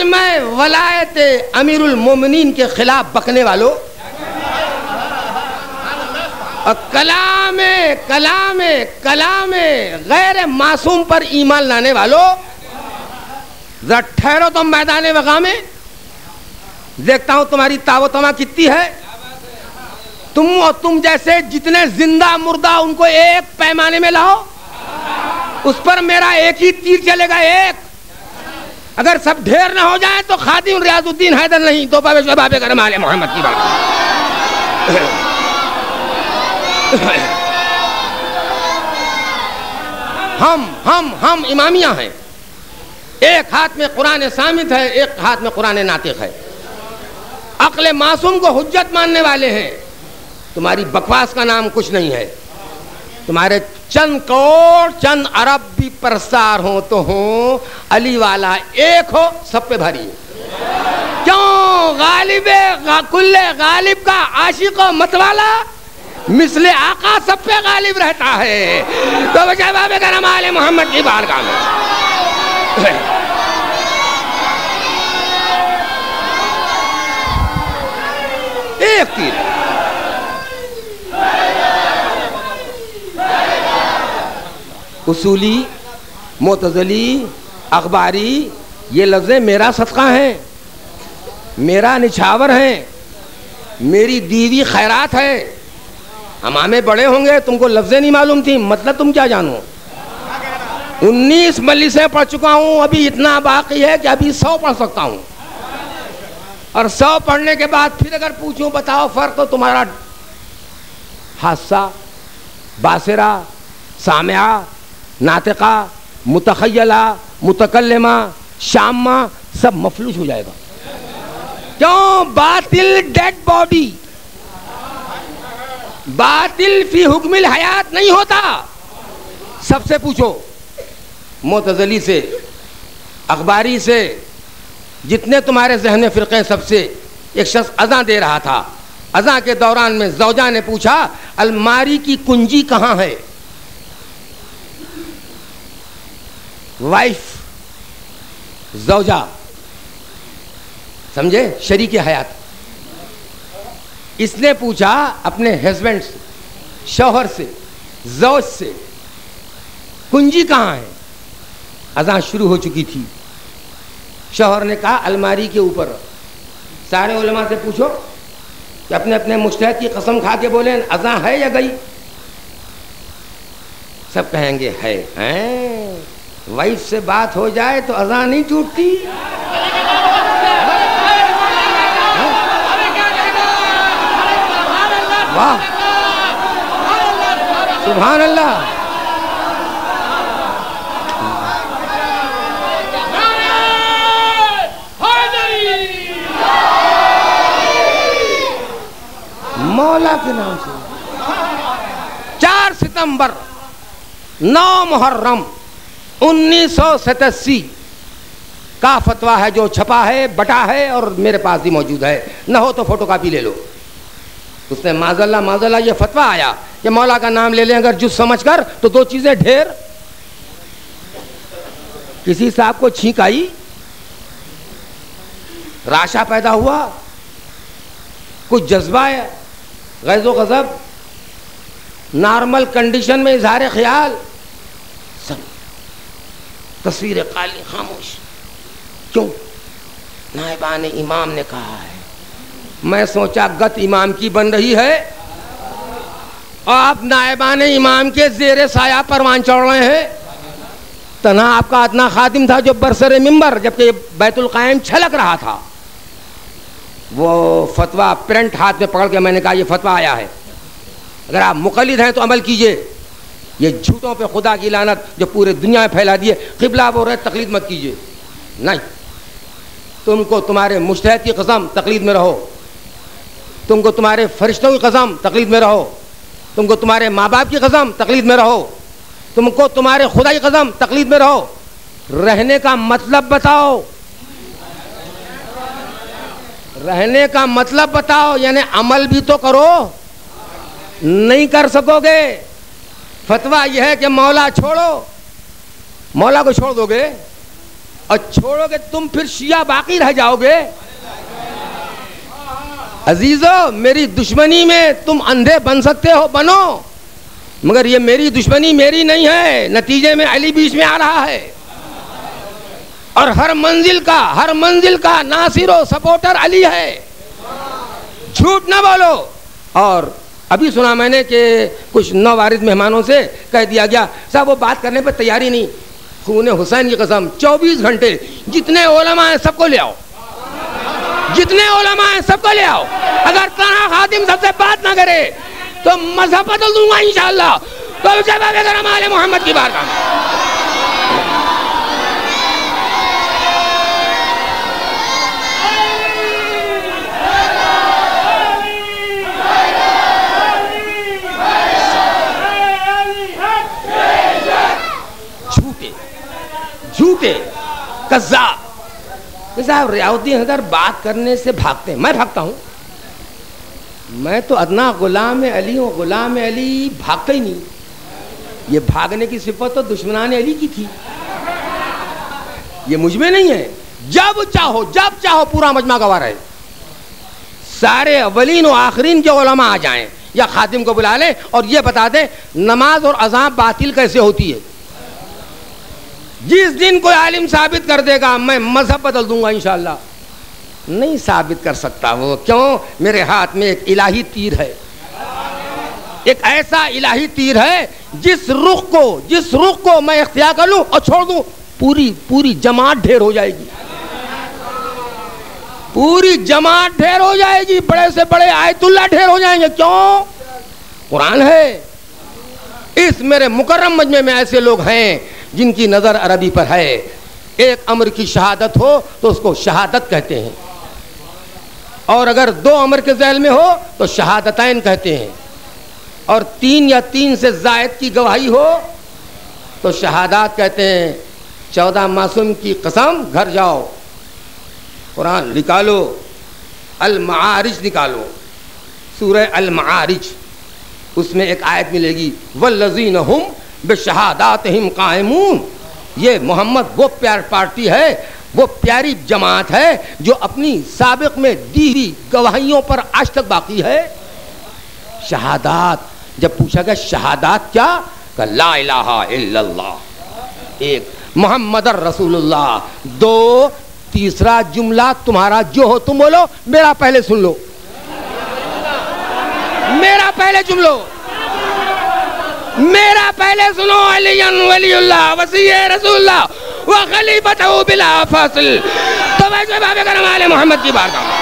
کلمہ ولایت امیر المومنین کے خلاف بکنے والوں اور کلام غیر معصوم پر ایمان لانے والوں، ذرا ٹھہرو تم میدان وغا میں، دیکھتا ہوں تمہاری تاوتما کتنی ہے. تم اور تم جیسے جتنے زندہ مردہ ان کو ایک پیمانے میں لاؤ، اس پر میرا ایک ہی تیر چلے گا، ایک. اگر سب ڈھیر نہ ہو جائیں تو خادم ریاض الدین حیدر نہیں تو باب کرم آل محمد کی بات. ہم امامیہ ہیں، ایک ہاتھ میں قرآن صامت ہے، ایک ہاتھ میں قرآن ناطق ہے. عقل معصوم کو حجت ماننے والے ہیں. تمہاری بکواس کا نام کچھ نہیں ہے. تمہارے چند کروڑ چند ارب بھی پرستار ہوں تو ہوں، علی والا ایک ہو سب پہ بھاری. کیوں؟ غالب کل غالب کا عاشق و متوالا مثل آقا سب پہ غالب رہتا ہے. تو بجائے باب کرم آل محمد کی بارگاہ میں ایک تیر. اصولی، معتزلی، اخباری، یہ لفظیں میرا صدقہ ہیں، میرا نچھاور ہیں، میری دیوی خیرات ہے. امامے بڑے ہوں گے، تم کو لفظیں نہیں معلوم تھی، مطلب تم کیا جانو. 19 مجلسیں پڑھ چکا ہوں، ابھی اتنا باقی ہے کہ ابھی 100 پڑھ سکتا ہوں. اور 100 پڑھنے کے بعد پھر اگر پوچھوں بتاؤ فرق، تو تمہارا حاسہ، باصرہ، سامعہ، ناطقہ، متخیلہ، متکلمہ، شامہ سب مفلوج ہو جائے گا. کیوں؟ باطل ڈیڈ باڈی، باطل فی حکم الحیات نہیں ہوتا. سب سے پوچھو، معتزلی سے، اخباری سے، جتنے تمہارے ذہن فرقے، سب سے. ایک شخص اذان دے رہا تھا، اذان کے دوران میں زوجہ نے پوچھا الماری کی کنجی کہاں ہے؟ وائف، زوجہ، سمجھے، شریک حیات. اس نے پوچھا اپنے ہسبینڈ سے، شوہر سے، زوج سے، کنجی کہاں ہے؟ اذان شروع ہو چکی تھی. شوہر نے کہا الماری کے اوپر. سارے علماء سے پوچھو کہ اپنے اپنے مجتہد کی قسم کھا کے بولیں اذان ہے یا گئی؟ سب کہیں گے ہے. وائف سے بات ہو جائے تو اذان نہیں ٹوٹتی. واہ، سبحان اللہ. مولا کے نام سے 4 ستمبر 9 محرم 1987 کا فتویٰ ہے جو چھپا ہے، بٹا ہے اور میرے پاس بھی موجود ہے. نہ ہو تو فوٹو کاپی لے لو. اس نے معذاللہ یہ فتویٰ آیا کہ مولا کا نام لے لیں اگر جز سمجھ کر تو 2 چیزیں ڈھیر. کسی صاحب کو چھینک آئی، راشا پیدا ہوا، کچھ جذبہ ہے، غیظ و غضب، نارمل کنڈیشن میں اظہار خیال، سب تصویر قالی خاموش. کیوں؟ نائبان امام نے کہا ہے. میں سوچا گت امام کی بن رہی ہے اور آپ نائبان امام کے زیر سایہ پروان چڑھ رہے ہیں. تنہا آپ کا ادنا خادم تھا جو برسر ممبر، جبکہ بیت القائم چھلک رہا تھا. وہ فتویٰ پرنٹ ہاتھ میں پکڑ کے میں نے کہا یہ فتویٰ آیا ہے، اگر آپ مقلد ہیں تو عمل کیجئے. یہ جھوٹوں پہ خدا کی لعنت جو پورے دنیا میں پھیلا دیے. قبلہ بول رہے تقلید مت کیجئے. نہیں، تم کو تمہارے مجتہد کی قسم تقلید میں رہو، تم کو تمہارے فرشتوں کی قسم تقلید میں رہو، تم کو تمہارے ماں باپ کی قسم تقلید میں رہو، تم کو تمہارے خدا کی قسم تقلید میں رہو. رہنے کا مطلب بتاؤ، رہنے کا مطلب بتاؤ، یعنی عمل بھی تو کرو. نہیں کر سکو گے. فتویٰ یہ ہے کہ مولا چھوڑو. مولا کو چھوڑ دو گے؟ اور چھوڑو گے تم پھر شیعہ باقی رہ جاؤ گے. عزیزو میری دشمنی میں تم اندھے بن سکتے ہو بنو, مگر یہ میری دشمنی میری نہیں ہے, نتیجے میں علی بیچ میں آ رہا ہے. اور ہر منزل کا ناصر و سپورٹر علی ہے, جھوٹ نہ بولو. اور ابھی سنا میں نے کہ کچھ نووارد مہمانوں سے کہہ دیا گیا صاحب وہ بات کرنے پہ تیاری نہیں. خون حسین کی قسم 24 گھنٹے جتنے علماء ہیں سب کو لے آؤ, جتنے علماء ہیں سب کو لے آؤ. اگر طلحہ خادم سب سے بات نہ کرے تو مذہب بدل دوں گا انشاءاللہ. تو جب اگر آل محمد کی بارگاہ میں جھوٹے کذاب. صاحب ریاض الدین بات کرنے سے بھاگتے ہیں, میں بھاگتا ہوں؟ میں تو ادنا غلام علی ہوں, غلام علی بھاگتا ہی نہیں. یہ بھاگنے کی صفت تو دشمنان علی کی تھی, یہ مجھ میں نہیں ہے. جب چاہو پورا مجمع گواہ ہے, سارے اولین و آخرین کے علماء آ جائیں یا خادم کو بلا لیں اور یہ بتا دیں نماز اور اذان باطل کیسے ہوتی ہے. جس دن کوئی عالم ثابت کر دے گا میں مذہب بدل دوں گا انشاءاللہ. نہیں ثابت کر سکتا وہ, کیوں؟ میرے ہاتھ میں ایک الہی تیر ہے, ایک ایسا الہی تیر ہے جس رخ کو میں اختیار کر لوں اور چھوڑ دوں پوری جماعت ڈھیر ہو جائے گی, پوری جماعت ڈھیر ہو جائے گی, بڑے سے بڑے آیت اللہ ڈھیر ہو جائیں گے. کیوں؟ قرآن ہے. اس میرے مکرم مجمع میں ایسے لوگ ہیں جن کی نظر عربی پر ہے. ایک امر کی شہادت ہو تو اس کو شہادت کہتے ہیں, اور اگر 2 امر کے ذیل میں ہو تو شہادتین کہتے ہیں, اور 3 یا 3 سے زائد کی گواہی ہو تو شہادات کہتے ہیں. 14 معصوم کی قسم, گھر جاؤ قرآن نکالو, المعارج نکالو, سورہ المعارج, اس میں ایک آیت ملے گی والذین ہم بشہاداتہم قائمون. یہ محمد وہ پارٹی ہے, وہ پیاری جماعت ہے جو اپنی سابق میں دی ہوئی گواہیوں پر آج تک باقی ہے. شہادات, جب پوچھا گیا شہادات کیا, کہ لا الہ الا اللہ, 1 محمد رسول اللہ, 2 تیسرا جملہ تمہارا جو ہو تم بولو, میرا پہلے سن لو, میرا پہلے جملو, میرا پہلے سنو. علی ولی اللہ وصی رسول اللہ و خلیفتہ بلا فاصل. تو ویسے باب کرم آل محمد کی بارگاہ